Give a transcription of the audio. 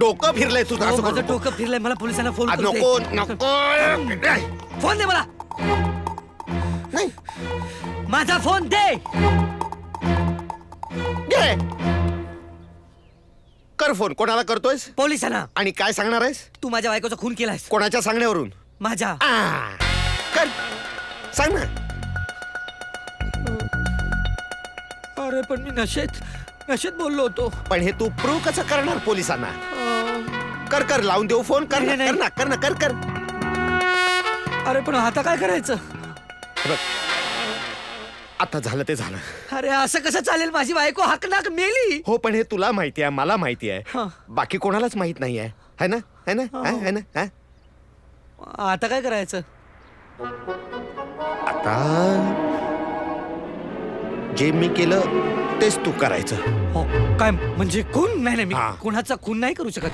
डोकं फिरलंय तुझं. असं माझं करू नको. डोकं फिरलंय, मला पोलिसांना फोन आ, करू दे. नको नको फोन दे मला, नाही माझा फोन दे. घे. कर फोन. कोणाला करतोयस पोलिसांना. आणि काय सांगणार आहेस? तू माझ्या बायकोचा खून केलायस. कोणाच्या सांगण्यावरून? माझ्या. कर सांग ना. अरे पण मी नशेत बोललो होतो. पण हे तू प्रूव्ह कसं करणार पोलिसांना? कर कर लावून देऊ फोन. कर ना नाही, कर ना कर ना कर कर. अरे पण आता काय करायचं? हे बघ, आता झालं ते झालं. अरे असं कसं चालेल? माझी बायको हकनाक मेली. हो पण हे तुला माहिती आहे, मला माहिती आहे, हा. बाकी कोणालाच माहित नाही आहे. है ना है ना है ना हा? आता काय करायचं? आता जे मी केलं तेच तू करायचं. हो काय म्हणजे खून? नाही नाही, मी हा. कुणाचा खून नाही करू शकत.